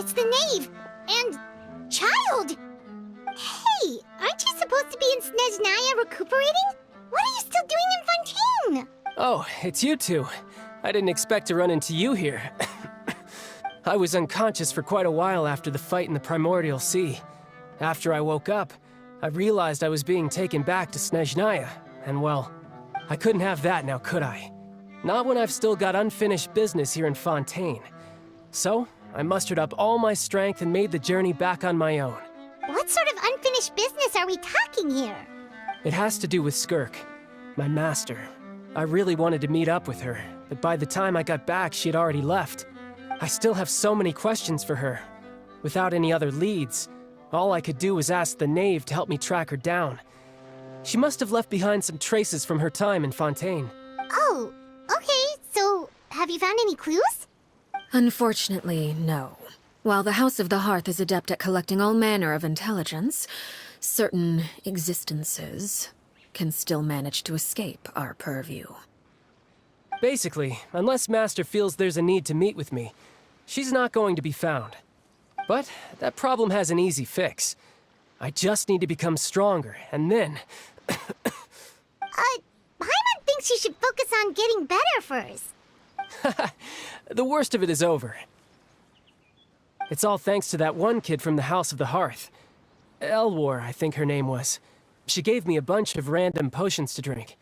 It's the knave! And... child! Hey, aren't you supposed to be in Snezhnaya recuperating? What are you still doing in Fontaine? Oh, it's you two. I didn't expect to run into you here. I was unconscious for quite a while after the fight in the Primordial Sea. After I woke up, I realized I was being taken back to Snezhnaya, and well, I couldn't have that now, could I? Not when I've still got unfinished business here in Fontaine. So, I mustered up all my strength and made the journey back on my own. What sort of unfinished business are we talking here? It has to do with Skirk, my master. I really wanted to meet up with her, but by the time I got back, she had already left. I still have so many questions for her. Without any other leads, all I could do was ask the knave to help me track her down. She must have left behind some traces from her time in Fontaine. Oh, okay, so have you found any clues? Unfortunately, no. While the House of the Hearth is adept at collecting all manner of intelligence, certain existences can still manage to escape our purview. Basically, unless Master feels there's a need to meet with me, she's not going to be found. But that problem has an easy fix. I just need to become stronger, and then... Paimon thinks you should focus on getting better first. The worst of it is over. It's all thanks to that one kid from the House of the Hearth. Elwar, I think her name was. She gave me a bunch of random potions to drink.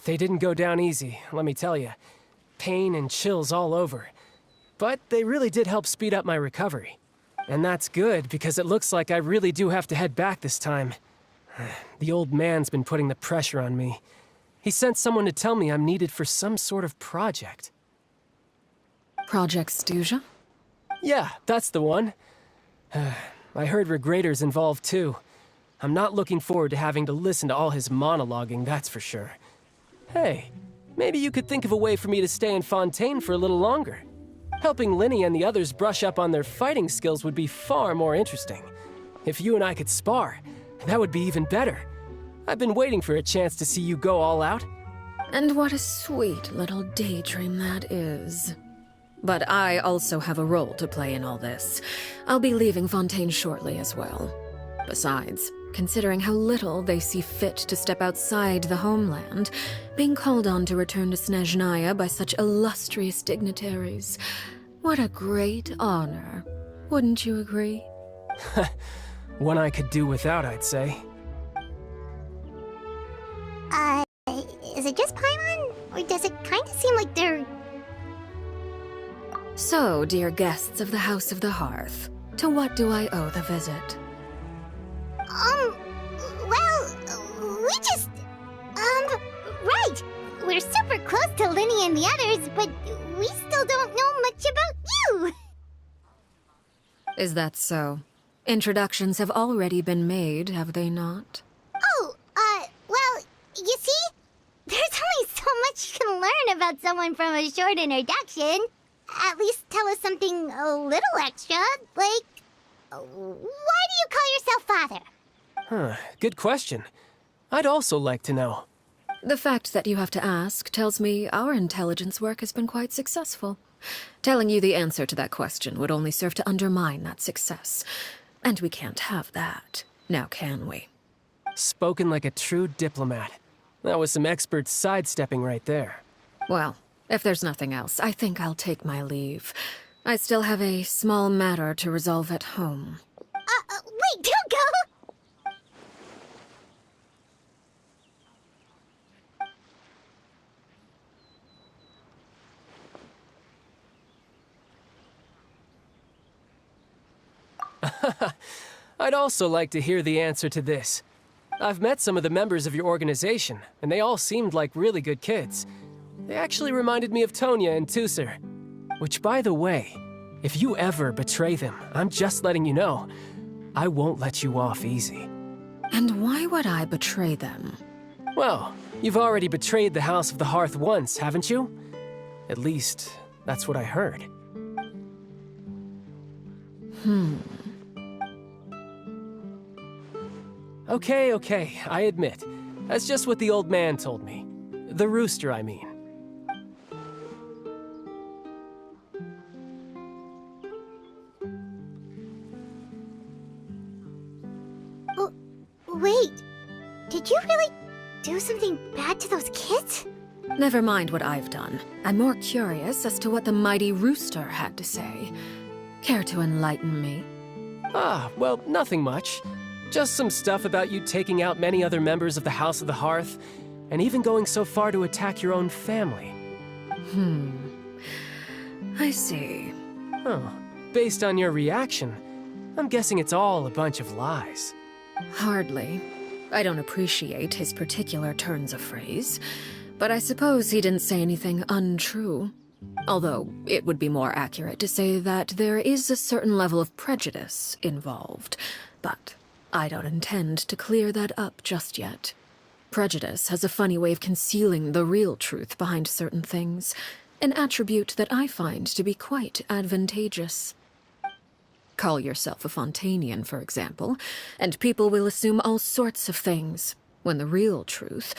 They didn't go down easy, let me tell you. Pain and chills all over. But they really did help speed up my recovery. And that's good, because it looks like I really do have to head back this time. The old man's been putting the pressure on me. He sent someone to tell me I'm needed for some sort of project. Project Stuja? Yeah, that's the one. I heard Regrator's involved too. I'm not looking forward to having to listen to all his monologuing, that's for sure. Hey, maybe you could think of a way for me to stay in Fontaine for a little longer. Helping Linny and the others brush up on their fighting skills would be far more interesting. If you and I could spar, that would be even better. I've been waiting for a chance to see you go all out. And what a sweet little daydream that is. But I also have a role to play in all this. I'll be leaving Fontaine shortly as well. Besides, considering how little they see fit to step outside the homeland, being called on to return to Snezhnaya by such illustrious dignitaries, what a great honor. Wouldn't you agree? One I could do without, I'd say. Is it just Paimon? Or does it kind of seem like they're... So, dear guests of the House of the Hearth, to what do I owe the visit? Well, we just... right! We're super close to Linny and the others, but we still don't know much about you! Is that so? Introductions have already been made, have they not? Oh, well, you see? There's only so much you can learn about someone from a short introduction. At least tell us something a little extra, like... why do you call yourself father? Huh, good question. I'd also like to know. The fact that you have to ask tells me our intelligence work has been quite successful. Telling you the answer to that question would only serve to undermine that success. And we can't have that, now can we? Spoken like a true diplomat. That was some expert sidestepping right there. Well, if there's nothing else, I think I'll take my leave. I still have a small matter to resolve at home. Wait, don't go! I'd also like to hear the answer to this. I've met some of the members of your organization, and they all seemed like really good kids. They actually reminded me of Tonya and Tusser. Which, by the way, if you ever betray them, I'm just letting you know, I won't let you off easy. And why would I betray them? Well, you've already betrayed the House of the Hearth once, haven't you? At least, that's what I heard. Okay, I admit. That's just what the old man told me. The rooster, I mean. Did you really do something bad to those kids? Never mind what I've done. I'm more curious as to what the mighty rooster had to say. Care to enlighten me? Ah, well, nothing much. Just some stuff about you taking out many other members of the House of the Hearth, and even going so far to attack your own family. I see. Oh, based on your reaction, I'm guessing it's all a bunch of lies. Hardly. I don't appreciate his particular turns of phrase, but I suppose he didn't say anything untrue. Although, it would be more accurate to say that there is a certain level of prejudice involved, but I don't intend to clear that up just yet. Prejudice has a funny way of concealing the real truth behind certain things, an attribute that I find to be quite advantageous. Call yourself a Fontanian, for example, and people will assume all sorts of things, when the real truth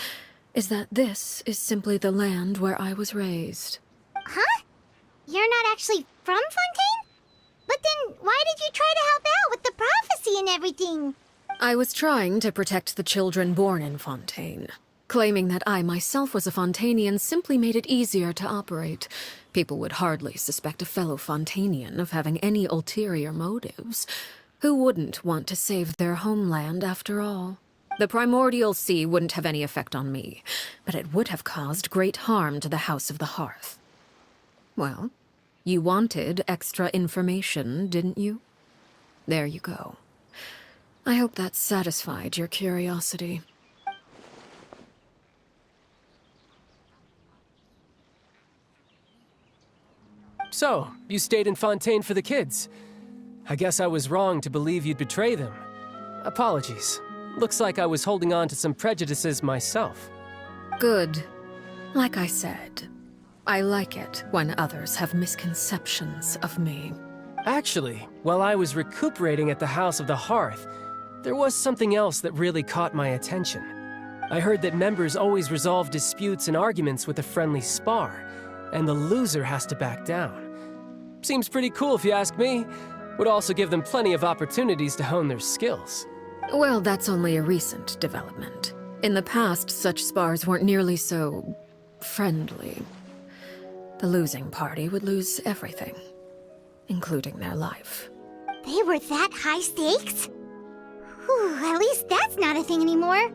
is that this is simply the land where I was raised. Huh? You're not actually from Fontaine? But then why did you try to help out with the prophecy and everything? I was trying to protect the children born in Fontaine. Claiming that I myself was a Fontanian simply made it easier to operate. People would hardly suspect a fellow Fontanian of having any ulterior motives. Who wouldn't want to save their homeland, after all? The primordial sea wouldn't have any effect on me, but it would have caused great harm to the House of the Hearth. Well, you wanted extra information, didn't you? There you go. I hope that satisfied your curiosity. So, you stayed in Fontaine for the kids. I guess I was wrong to believe you'd betray them. Apologies. Looks like I was holding on to some prejudices myself. Good. Like I said, I like it when others have misconceptions of me. Actually, while I was recuperating at the House of the Hearth, there was something else that really caught my attention. I heard that members always resolve disputes and arguments with a friendly spar, and the loser has to back down. Seems pretty cool if you ask me. Would also give them plenty of opportunities to hone their skills. Well, that's only a recent development. In the past, such spars weren't nearly so friendly. The losing party would lose everything, including their life. They were that high stakes? Whew, at least that's not a thing anymore.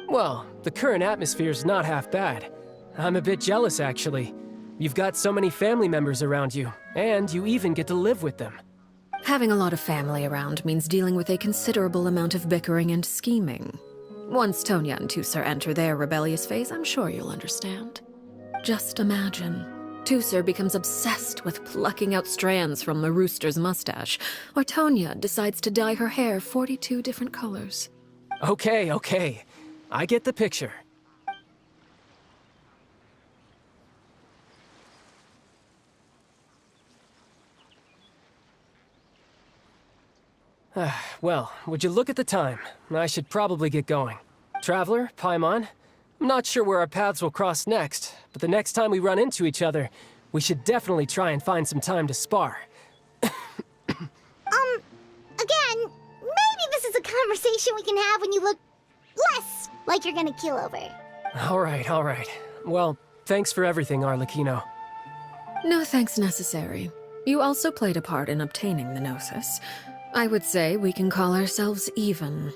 Well, the current atmosphere's not half bad. I'm a bit jealous, actually. You've got so many family members around you, and you even get to live with them. Having a lot of family around means dealing with a considerable amount of bickering and scheming. Once Tonya and Tusser enter their rebellious phase, I'm sure you'll understand. Just imagine. Tusser becomes obsessed with plucking out strands from the rooster's mustache, or Tonya decides to dye her hair 42 different colors. Okay. I get the picture. Well, would you look at the time? I should probably get going. Traveler, Paimon, I'm not sure where our paths will cross next, but the next time we run into each other, we should definitely try and find some time to spar. Again, maybe this is a conversation we can have when you look less like you're gonna keel over. All right. Well, thanks for everything, Arlecchino. No thanks necessary. You also played a part in obtaining the Gnosis. I would say we can call ourselves even.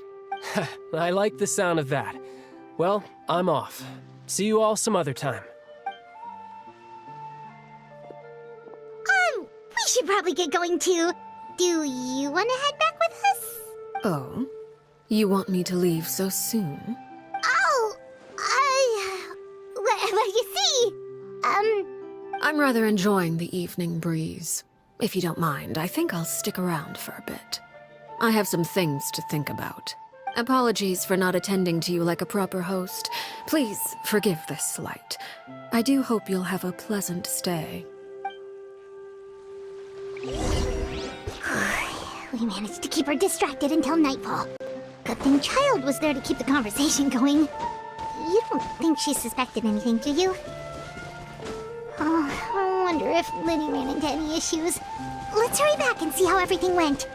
I like the sound of that. Well, I'm off. See you all some other time. We should probably get going too. Do you want to head back with us? Oh? You want me to leave so soon? Oh, well, you see, I'm rather enjoying the evening breeze. If you don't mind, I think I'll stick around for a bit. I have some things to think about. Apologies for not attending to you like a proper host. Please forgive this slight. I do hope you'll have a pleasant stay. We managed to keep her distracted until nightfall. Good thing Child was there to keep the conversation going. You don't think she suspected anything, do you? Oh, I wonder if Liddy ran into any issues. Let's hurry back and see how everything went.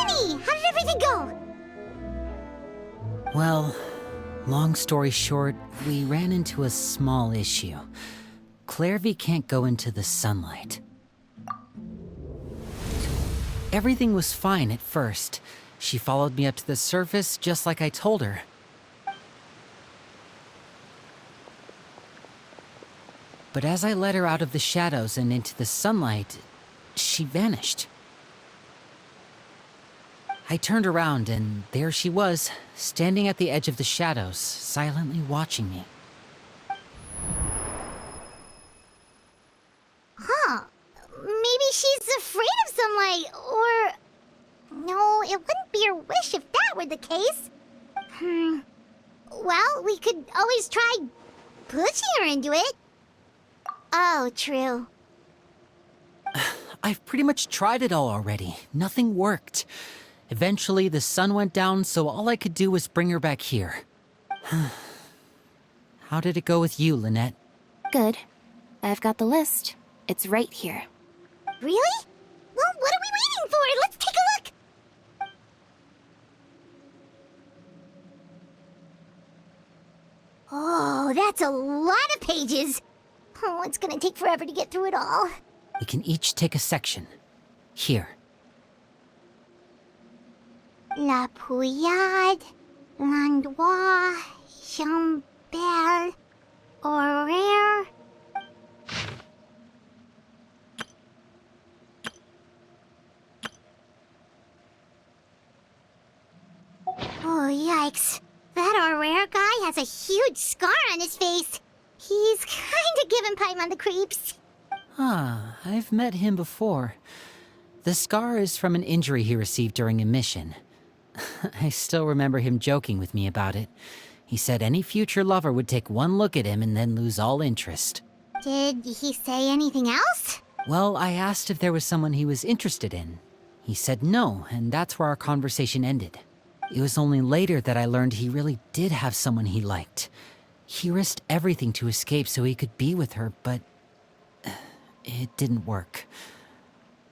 Lenny, how did everything go? Well, long story short, we ran into a small issue. Clairvy can't go into the sunlight. Everything was fine at first. She followed me up to the surface just like I told her. But as I led her out of the shadows and into the sunlight, she vanished. I turned around and there she was, standing at the edge of the shadows, silently watching me. Huh. Maybe she's afraid of sunlight, or... No, it wouldn't be her wish if that were the case. Well, we could always try pushing her into it. Oh, true. I've pretty much tried it all already. Nothing worked. Eventually, the sun went down, so all I could do was bring her back here. How did it go with you, Lynette? Good. I've got the list. It's right here. Really? Well, what are we waiting for? Let's take a look! Oh, that's a lot of pages. Oh, it's gonna take forever to get through it all. We can each take a section. Here. La Pouillade, L'Endroit, Chambel, Horaire. Oh, yikes. That Horaire guy has a huge scar on his face. He's kinda giving Paimon the creeps. Ah, I've met him before. The scar is from an injury he received during a mission. I still remember him joking with me about it. He said any future lover would take one look at him and then lose all interest. Did he say anything else? Well, I asked if there was someone he was interested in. He said no, and that's where our conversation ended. It was only later that I learned he really did have someone he liked. He risked everything to escape so he could be with her, but it didn't work.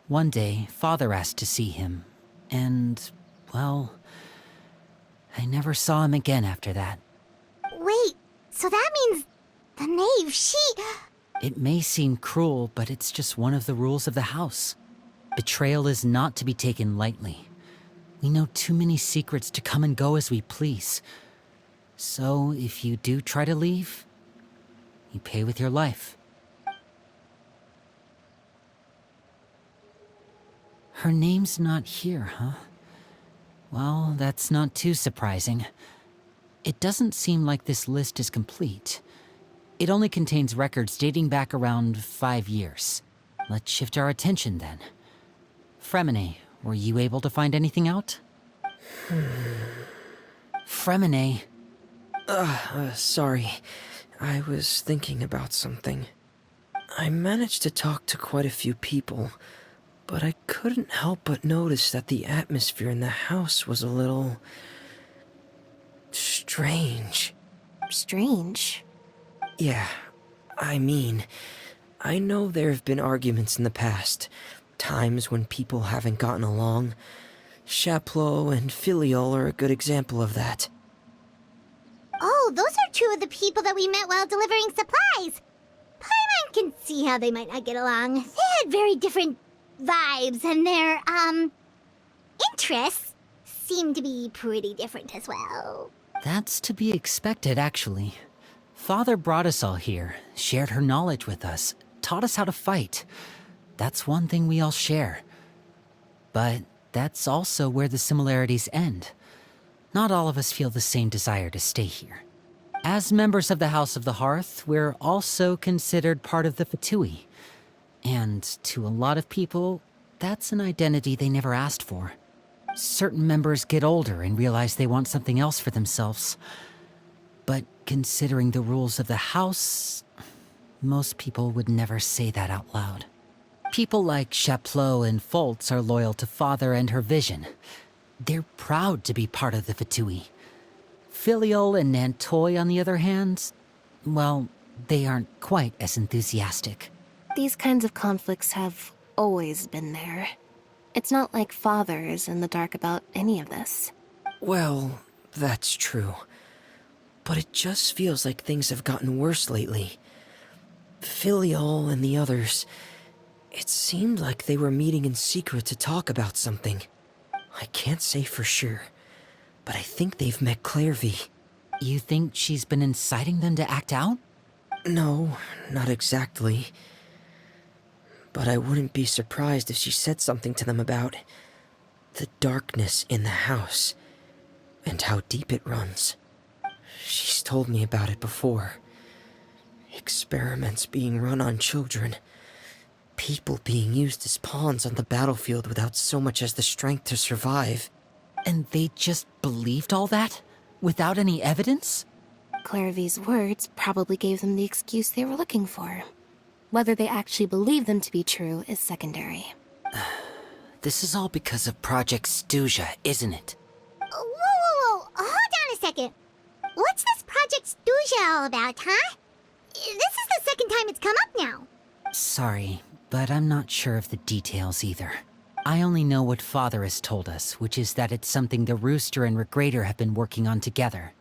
One day, Father asked to see him, and, well, I never saw him again after that. Wait, so that means the knave, she... It may seem cruel, but it's just one of the rules of the house. Betrayal is not to be taken lightly. We know too many secrets to come and go as we please. So, if you do try to leave, you pay with your life. Her name's not here, huh? Well, that's not too surprising. It doesn't seem like this list is complete. It only contains records dating back around 5 years. Let's shift our attention then. Fremine, were you able to find anything out? Fremine. Sorry. I was thinking about something. I managed to talk to quite a few people, but I couldn't help but notice that the atmosphere in the house was a little... strange. Strange. Yeah, I mean, I know there have been arguments in the past, times when people haven't gotten along. Chaplot and Filiol are a good example of that. Oh, those are two of the people that we met while delivering supplies. Paimon can see how they might not get along. They had very different vibes, and their, interests seem to be pretty different as well. That's to be expected, actually. Father brought us all here, shared her knowledge with us, taught us how to fight. That's one thing we all share. But that's also where the similarities end. Not all of us feel the same desire to stay here. As members of the House of the Hearth, we're also considered part of the Fatui. And to a lot of people, that's an identity they never asked for. Certain members get older and realize they want something else for themselves. But considering the rules of the house, most people would never say that out loud. People like Chaplot and Foltz are loyal to Father and her vision. They're proud to be part of the Fatui. Filiol and Nantoy, on the other hand, well, they aren't quite as enthusiastic. These kinds of conflicts have always been there. It's not like Father is in the dark about any of this. Well, that's true. But it just feels like things have gotten worse lately. Filial and the others, it seemed like they were meeting in secret to talk about something. I can't say for sure, but I think they've met Clairvy. You think she's been inciting them to act out? No, not exactly. But I wouldn't be surprised if she said something to them about the darkness in the house and how deep it runs. She's told me about it before. Experiments being run on children. People being used as pawns on the battlefield without so much as the strength to survive. And they just believed all that? Without any evidence? Clairvy's words probably gave them the excuse they were looking for. Whether they actually believe them to be true is secondary. This is all because of Project Stuja, isn't it? Whoa. Hold on a second. What's this Project Stuja all about, huh? This is the second time it's come up now. Sorry, but I'm not sure of the details either. I only know what Father has told us, which is that it's something the Rooster and Regrader have been working on together.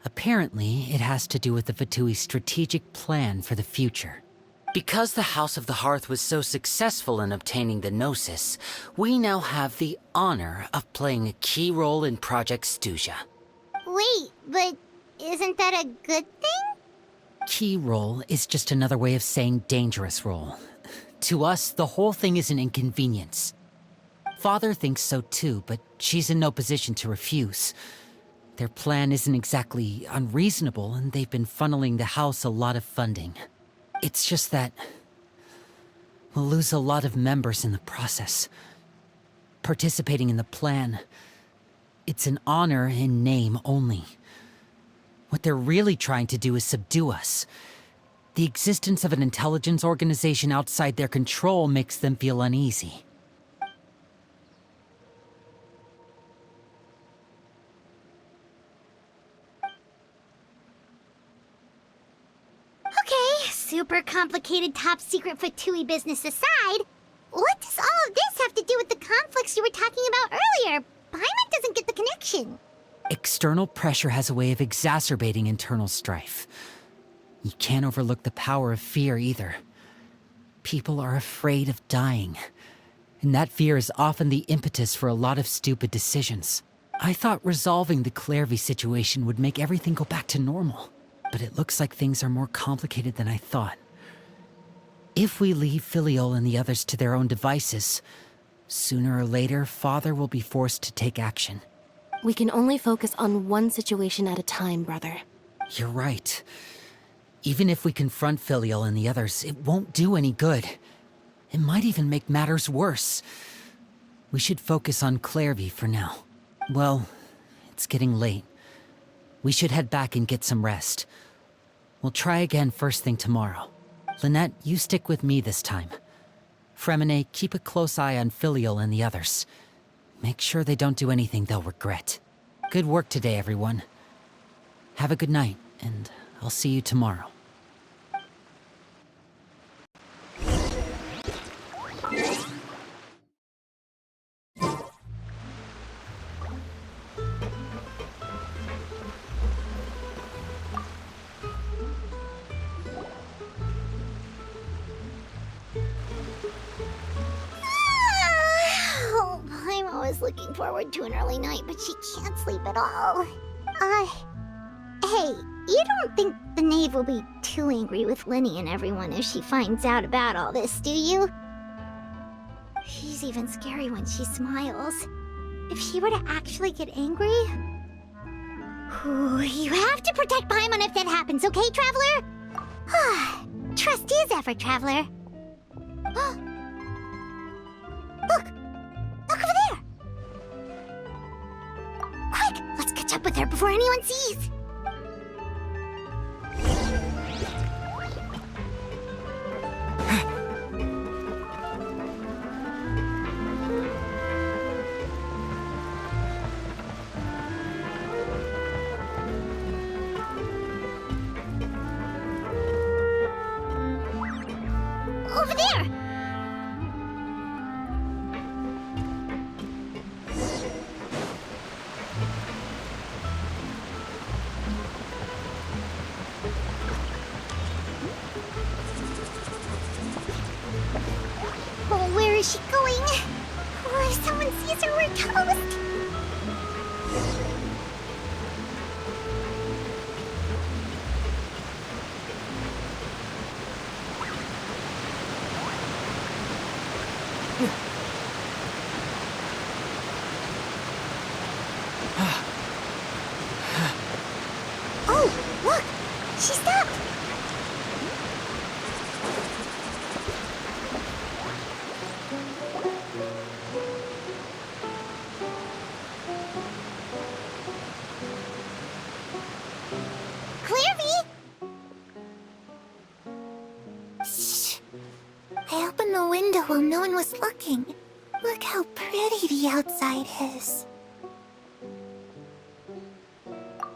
Apparently, it has to do with the Fatui's strategic plan for the future. Because the House of the Hearth was so successful in obtaining the Gnosis, we now have the honor of playing a key role in Project Stuja. Wait, but isn't that a good thing? Key role is just another way of saying dangerous role. To us, the whole thing is an inconvenience. Father thinks so too, but she's in no position to refuse. Their plan isn't exactly unreasonable, and they've been funneling the house a lot of funding. It's just that we'll lose a lot of members in the process. Participating in the plan, it's an honor in name only. What they're really trying to do is subdue us. The existence of an intelligence organization outside their control makes them feel uneasy. Okay, super complicated top secret Fatui business aside, what does all of this have to do with the conflicts you were talking about earlier? Paimon doesn't get the connection. External pressure has a way of exacerbating internal strife. You can't overlook the power of fear either. People are afraid of dying, and that fear is often the impetus for a lot of stupid decisions. I thought resolving the Clairvy situation would make everything go back to normal, but it looks like things are more complicated than I thought. If we leave Filiol and the others to their own devices, sooner or later, Father will be forced to take action. We can only focus on one situation at a time, brother. You're right. Even if we confront Filial and the others, it won't do any good. It might even make matters worse. We should focus on Clairvy for now. Well, it's getting late. We should head back and get some rest. We'll try again first thing tomorrow. Lynette, you stick with me this time. Fremine, keep a close eye on Filial and the others. Make sure they don't do anything they'll regret. Good work today, everyone. Have a good night, and I'll see you tomorrow. Oh, I'm always looking forward to an early night, but she can't sleep at all. Hey, you don't think the knave will be too angry with Lenny and everyone if she finds out about all this, do you? She's even scary when she smiles. If she were to actually get angry... Ooh, you have to protect Paimon if that happens, okay, Traveler? Trust is effort, Traveler. Look! Look over there! Quick! Let's catch up with her before anyone sees! Over there! Caesar, we're toast! Oh, look! She stopped! Clairvy! Shh. I opened the window while no one was looking. Look how pretty the outside is.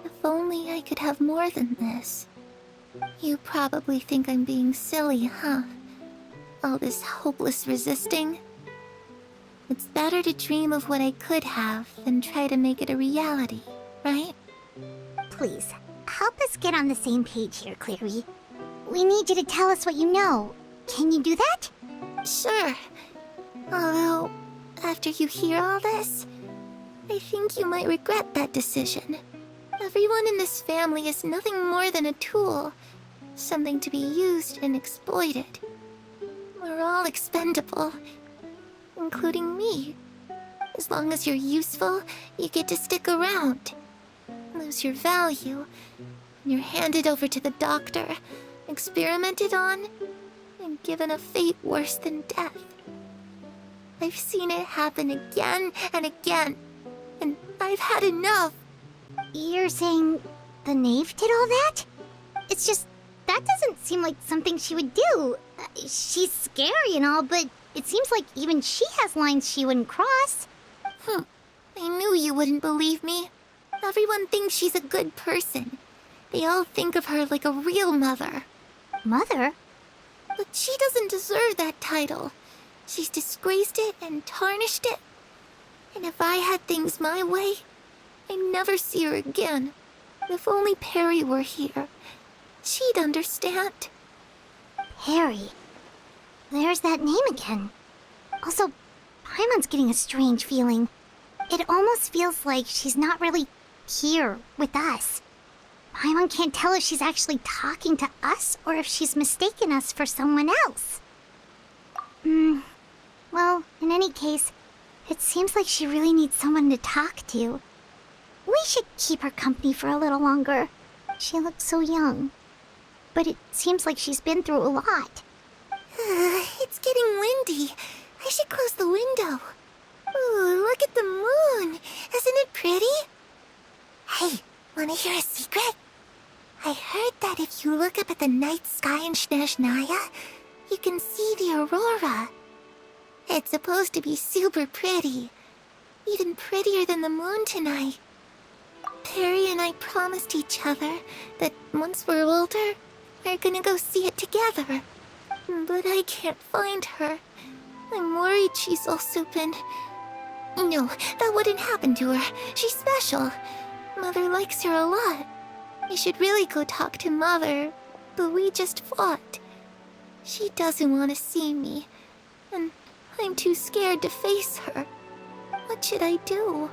If only I could have more than this. You probably think I'm being silly, huh? All this hopeless resisting. It's better to dream of what I could have than try to make it a reality, right? Please, help us get on the same page here, Clary. We need you to tell us what you know. Can you do that? Sure. Although, after you hear all this, I think you might regret that decision. Everyone in this family is nothing more than a tool. Something to be used and exploited. We're all expendable. Including me. As long as you're useful, you get to stick around. Lose your value, and you're handed over to the doctor, experimented on, and given a fate worse than death. I've seen it happen again and again, and I've had enough. You're saying the knave did all that? It's just, that doesn't seem like something she would do. She's scary and all, but it seems like even she has lines she wouldn't cross. I knew you wouldn't believe me. Everyone thinks she's a good person. They all think of her like a real mother. Mother? But she doesn't deserve that title. She's disgraced it and tarnished it. And if I had things my way, I'd never see her again. If only Perry were here, she'd understand. Perry? There's that name again. Also, Paimon's getting a strange feeling. It almost feels like she's not really here with us. Paimon can't tell if she's actually talking to us or if she's mistaken us for someone else. Well, in any case, it seems like she really needs someone to talk to. We should keep her company for a little longer. She looks so young. But it seems like she's been through a lot. It's getting windy. I should close the window. Ooh, look at the moon. Isn't it pretty? Hey, wanna hear a secret? I heard that if you look up at the night sky in Snezhnaya, you can see the aurora. It's supposed to be super pretty. Even prettier than the moon tonight. Perry and I promised each other that once we're older, we're gonna go see it together. But I can't find her. I'm worried she's also been... No, that wouldn't happen to her. She's special. Mother likes her a lot. I should really go talk to Mother, but we just fought. She doesn't want to see me, and I'm too scared to face her. What should I do?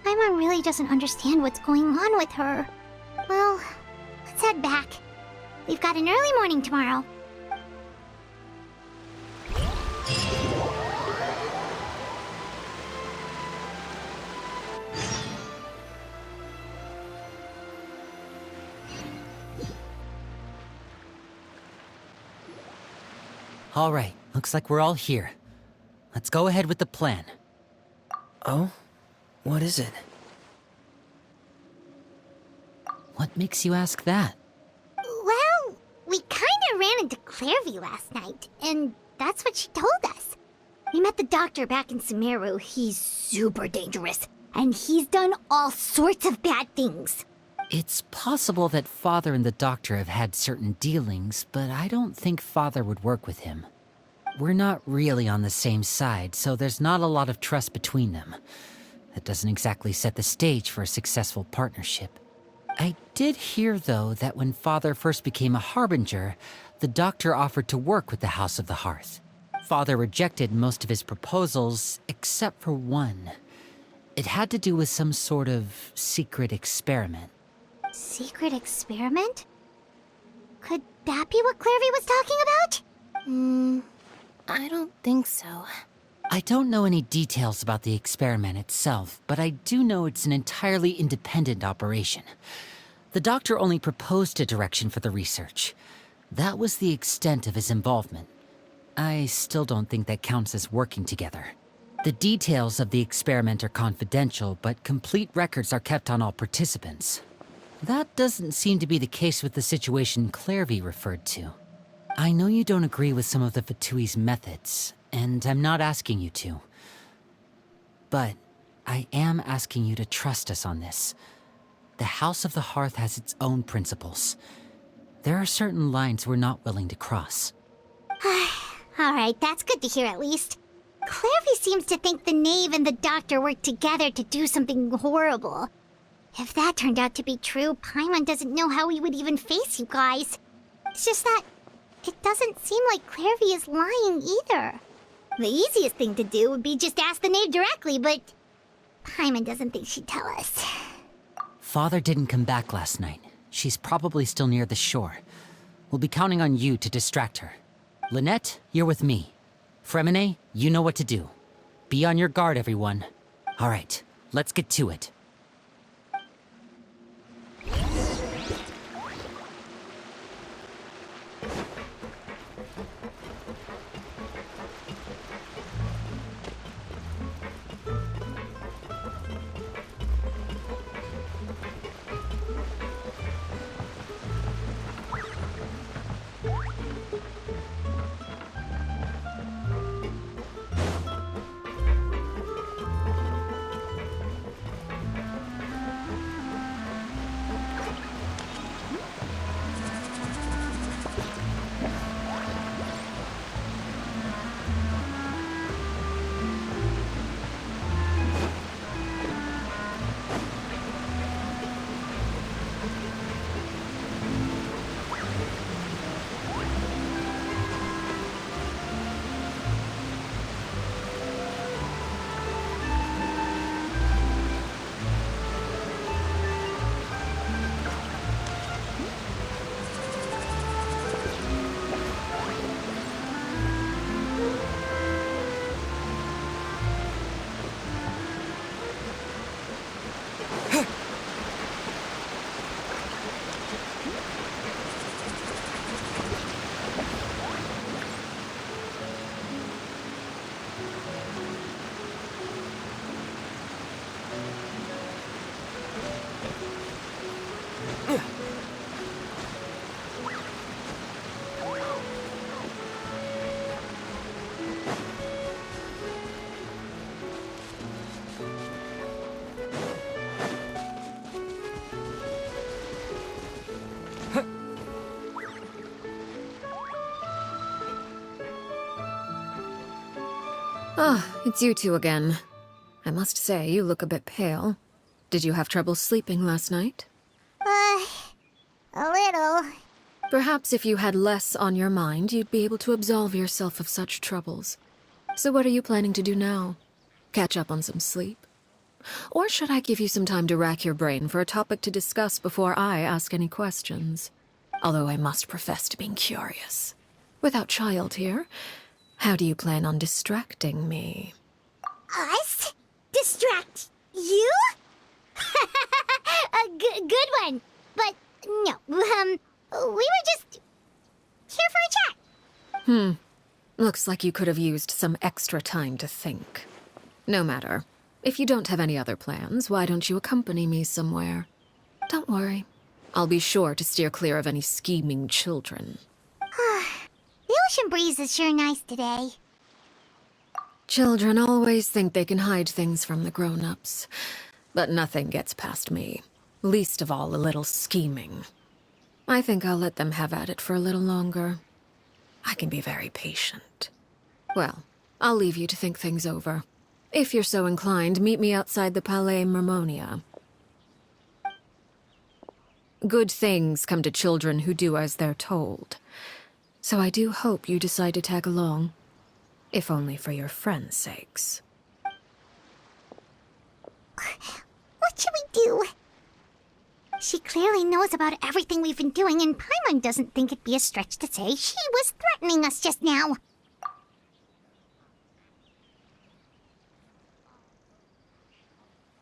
Paimon really doesn't understand what's going on with her. Well, let's head back. We've got an early morning tomorrow. All right, looks like we're all here. Let's go ahead with the plan. Oh? What is it? What makes you ask that? Well, we kinda ran into Clairvy last night, and that's what she told us. We met the doctor back in Sumeru. He's super dangerous, and he's done all sorts of bad things. It's possible that Father and the Doctor have had certain dealings, but I don't think Father would work with him. we're not really on the same side, so there's not a lot of trust between them. That doesn't exactly set the stage for a successful partnership. I did hear, though, that when Father first became a Harbinger, the doctor offered to work with the House of the Hearth. Father rejected most of his proposals, except for one. It had to do with some sort of secret experiment. Secret experiment? Could that be what Clairvy was talking about? I don't think so. I don't know any details about the experiment itself, but I do know it's an entirely independent operation. The doctor only proposed a direction for the research. That was the extent of his involvement. I still don't think that counts as working together. The details of the experiment are confidential, but complete records are kept on all participants. That doesn't seem to be the case with the situation Clairvy referred to. I know you don't agree with some of the Fatui's methods, and I'm not asking you to. But I am asking you to trust us on this. The House of the Hearth has its own principles. There are certain lines we're not willing to cross. Alright, that's good to hear at least. Clairvy seems to think the knave and the doctor worked together to do something horrible. If that turned out to be true, Paimon doesn't know how he would even face you guys. It's just that it doesn't seem like Clairvy is lying either. The easiest thing to do would be just ask the knave directly, but Paimon doesn't think she'd tell us. Father didn't come back last night. She's probably still near the shore. We'll be counting on you to distract her. Lynette, you're with me. Fremine, you know what to do. Be on your guard, everyone. All right, let's get to it. Ah, it's you two again. I must say, you look a bit pale. Did you have trouble sleeping last night? A little. Perhaps if you had less on your mind, you'd be able to absolve yourself of such troubles. So what are you planning to do now? Catch up on some sleep? Or should I give you some time to rack your brain for a topic to discuss before I ask any questions? Although I must profess to being curious. Without Child here, how do you plan on distracting me? Us? Distract you? A good one. But no, we were just here for a chat. Looks like you could have used some extra time to think. No matter. If you don't have any other plans, why don't you accompany me somewhere? Don't worry. I'll be sure to steer clear of any scheming children. The ocean breeze is sure nice today. Children always think they can hide things from the grown-ups. But nothing gets past me. Least of all a little scheming. I think I'll let them have at it for a little longer. I can be very patient. Well, I'll leave you to think things over. If you're so inclined, meet me outside the Palais Mermonia. Good things come to children who do as they're told. So I do hope you decide to tag along. If only for your friends' sakes. What should we do? She clearly knows about everything we've been doing, and Paimon doesn't think it'd be a stretch to say she was threatening us just now.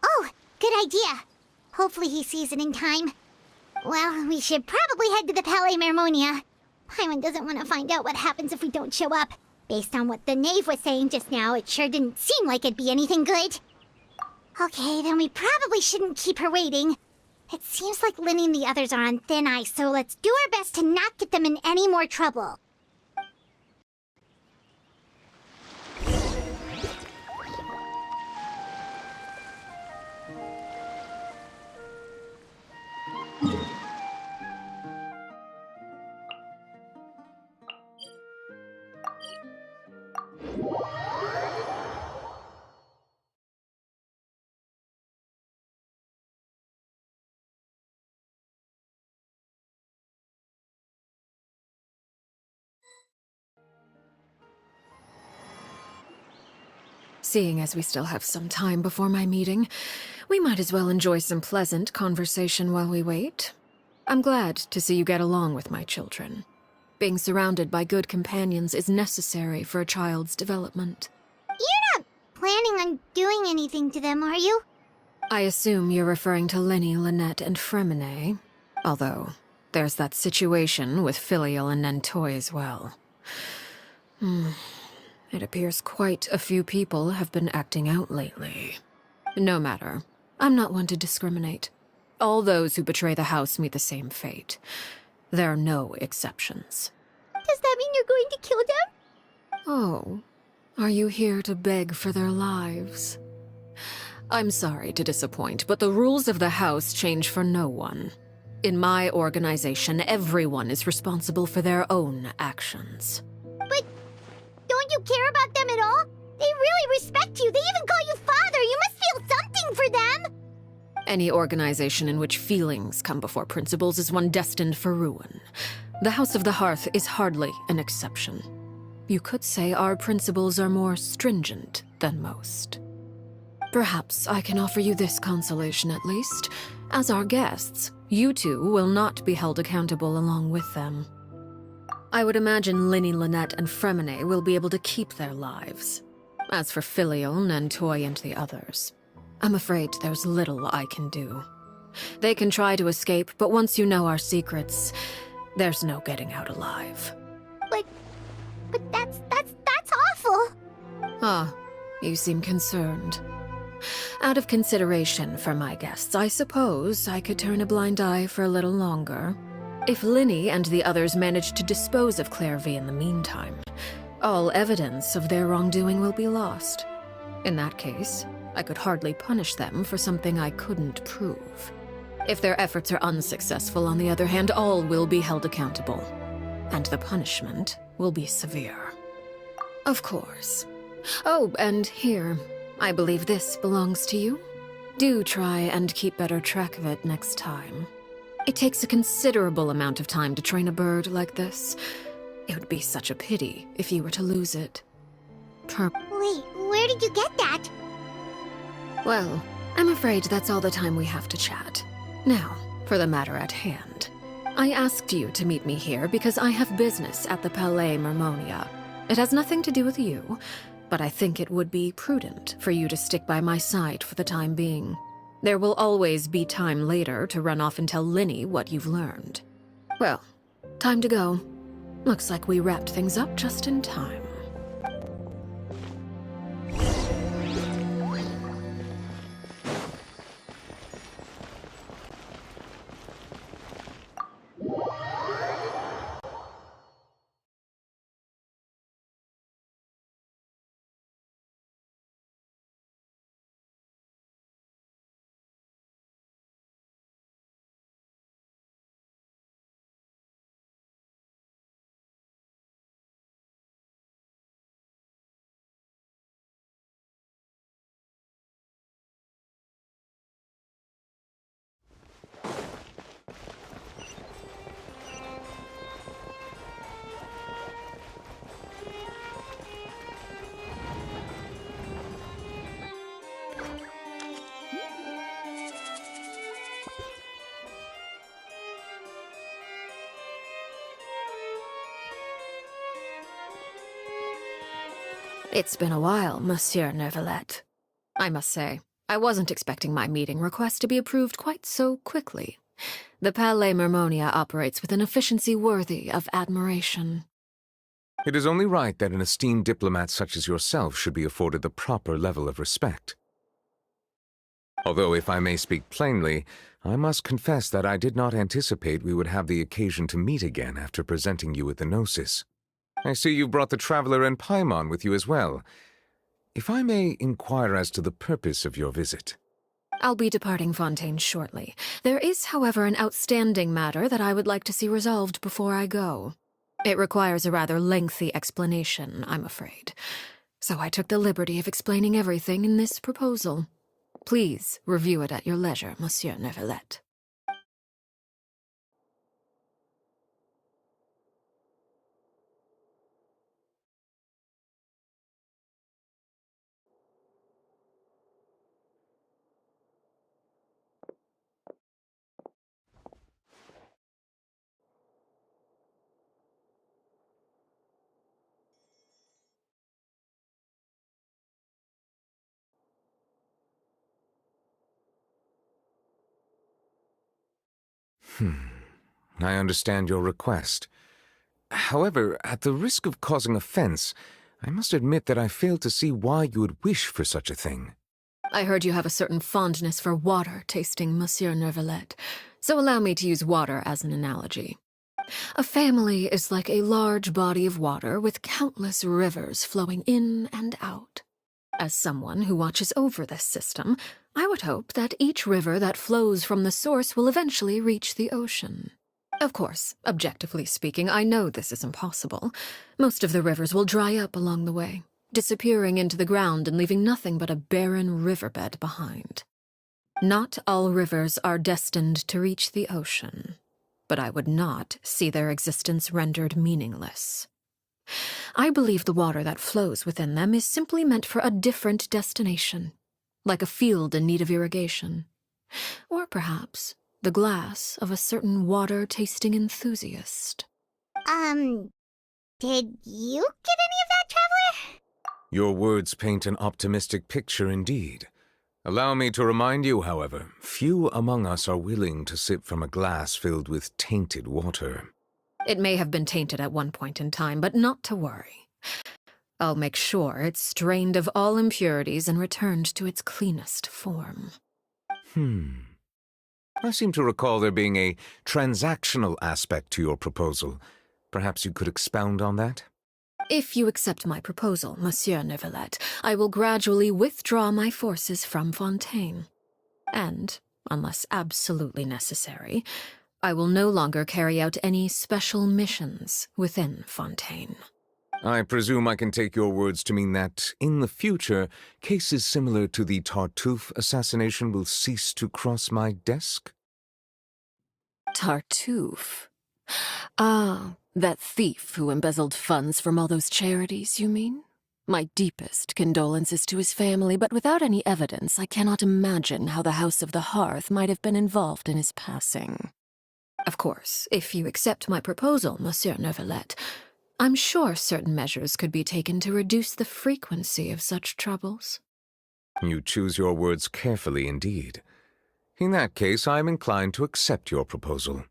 Oh, good idea. Hopefully he sees it in time. Well, we should probably head to the Palais Mermonia. Paimon doesn't want to find out what happens if we don't show up. Based on what the knave was saying just now, it sure didn't seem like it'd be anything good. Okay, then we probably shouldn't keep her waiting. It seems like Linny and the others are on thin ice, so let's do our best to not get them in any more trouble. Seeing as we still have some time before my meeting, we might as well enjoy some pleasant conversation while we wait. I'm glad to see you get along with my children. Being surrounded by good companions is necessary for a child's development. You're not planning on doing anything to them, are you? I assume you're referring to Linny, Lynette, and Fremine. Although, there's that situation with Filial and Nentoy as well. It appears quite a few people have been acting out lately. No matter. I'm not one to discriminate. All those who betray the house meet the same fate. There are no exceptions. Does that mean you're going to kill them? Oh, are you here to beg for their lives? I'm sorry to disappoint, but the rules of the house change for no one. In my organization, everyone is responsible for their own actions. But don't you care about them at all? They really respect you. They even call you father. You must feel something for them. Any organization in which feelings come before principles is one destined for ruin. The House of the Hearth is hardly an exception. You could say our principles are more stringent than most. Perhaps I can offer you this consolation at least. As our guests, you two will not be held accountable along with them. I would imagine Linny, Lynette, and Fremine will be able to keep their lives. As for Filial, Nentoy, and the others, I'm afraid there's little I can do. They can try to escape, but once you know our secrets, there's no getting out alive. But that's awful. Ah, you seem concerned. Out of consideration for my guests, I suppose I could turn a blind eye for a little longer. If Linny and the others manage to dispose of Clairvy in the meantime, all evidence of their wrongdoing will be lost. In that case, I could hardly punish them for something I couldn't prove. If their efforts are unsuccessful, on the other hand, all will be held accountable. And the punishment will be severe. Of course. Oh, and here, I believe this belongs to you. Do try and keep better track of it next time. It takes a considerable amount of time to train a bird like this. It would be such a pity if you were to lose it. Wait, where did you get that? Well, I'm afraid that's all the time we have to chat. Now, for the matter at hand. I asked you to meet me here because I have business at the Palais Mermonia. It has nothing to do with you, but I think it would be prudent for you to stick by my side for the time being. There will always be time later to run off and tell Linny what you've learned. Well, time to go. Looks like we wrapped things up just in time. It's been a while, Monsieur Neuvillette. I must say, I wasn't expecting my meeting request to be approved quite so quickly. The Palais Mermonia operates with an efficiency worthy of admiration. It is only right that an esteemed diplomat such as yourself should be afforded the proper level of respect. Although, if I may speak plainly, I must confess that I did not anticipate we would have the occasion to meet again after presenting you with the Gnosis. I see you've brought the Traveler and Paimon with you as well. If I may inquire as to the purpose of your visit. I'll be departing Fontaine shortly. There is, however, an outstanding matter that I would like to see resolved before I go. It requires a rather lengthy explanation, I'm afraid. So I took the liberty of explaining everything in this proposal. Please review it at your leisure, Monsieur Neuvillette. I understand your request. However, at the risk of causing offense, I must admit that I fail to see why you would wish for such a thing. I heard you have a certain fondness for water tasting, Monsieur Neuvillette, so allow me to use water as an analogy. A family is like a large body of water with countless rivers flowing in and out. As someone who watches over this system, I would hope that each river that flows from the source will eventually reach the ocean. Of course, objectively speaking, I know this is impossible. Most of the rivers will dry up along the way, disappearing into the ground and leaving nothing but a barren riverbed behind. Not all rivers are destined to reach the ocean, but I would not see their existence rendered meaningless. I believe the water that flows within them is simply meant for a different destination, like a field in need of irrigation. Or perhaps the glass of a certain water-tasting enthusiast. Did you get any of that, Traveler? Your words paint an optimistic picture indeed. Allow me to remind you, however, few among us are willing to sip from a glass filled with tainted water. It may have been tainted at one point in time, but not to worry. I'll make sure it's strained of all impurities and returned to its cleanest form. I seem to recall there being a transactional aspect to your proposal. Perhaps you could expound on that? If you accept my proposal, Monsieur Neuvillette, I will gradually withdraw my forces from Fontaine. And, unless absolutely necessary, I will no longer carry out any special missions within Fontaine. I presume I can take your words to mean that, in the future, cases similar to the Tartuffe assassination will cease to cross my desk? Tartuffe? Ah, that thief who embezzled funds from all those charities, you mean? My deepest condolences to his family, but without any evidence, I cannot imagine how the House of the Hearth might have been involved in his passing. Of course, if you accept my proposal, Monsieur Neuvillette, I'm sure certain measures could be taken to reduce the frequency of such troubles. You choose your words carefully indeed. In that case, I am inclined to accept your proposal.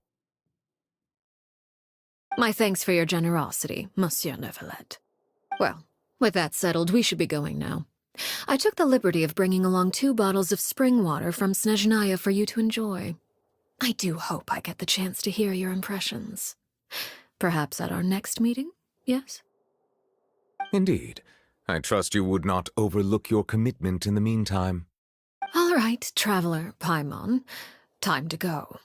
My thanks for your generosity, Monsieur Neuvillette. Well, with that settled, we should be going now. I took the liberty of bringing along 2 bottles of spring water from Snezhnaya for you to enjoy. I do hope I get the chance to hear your impressions. Perhaps at our next meeting, yes? Indeed. I trust you would not overlook your commitment in the meantime. All right, Traveler Paimon. Time to go.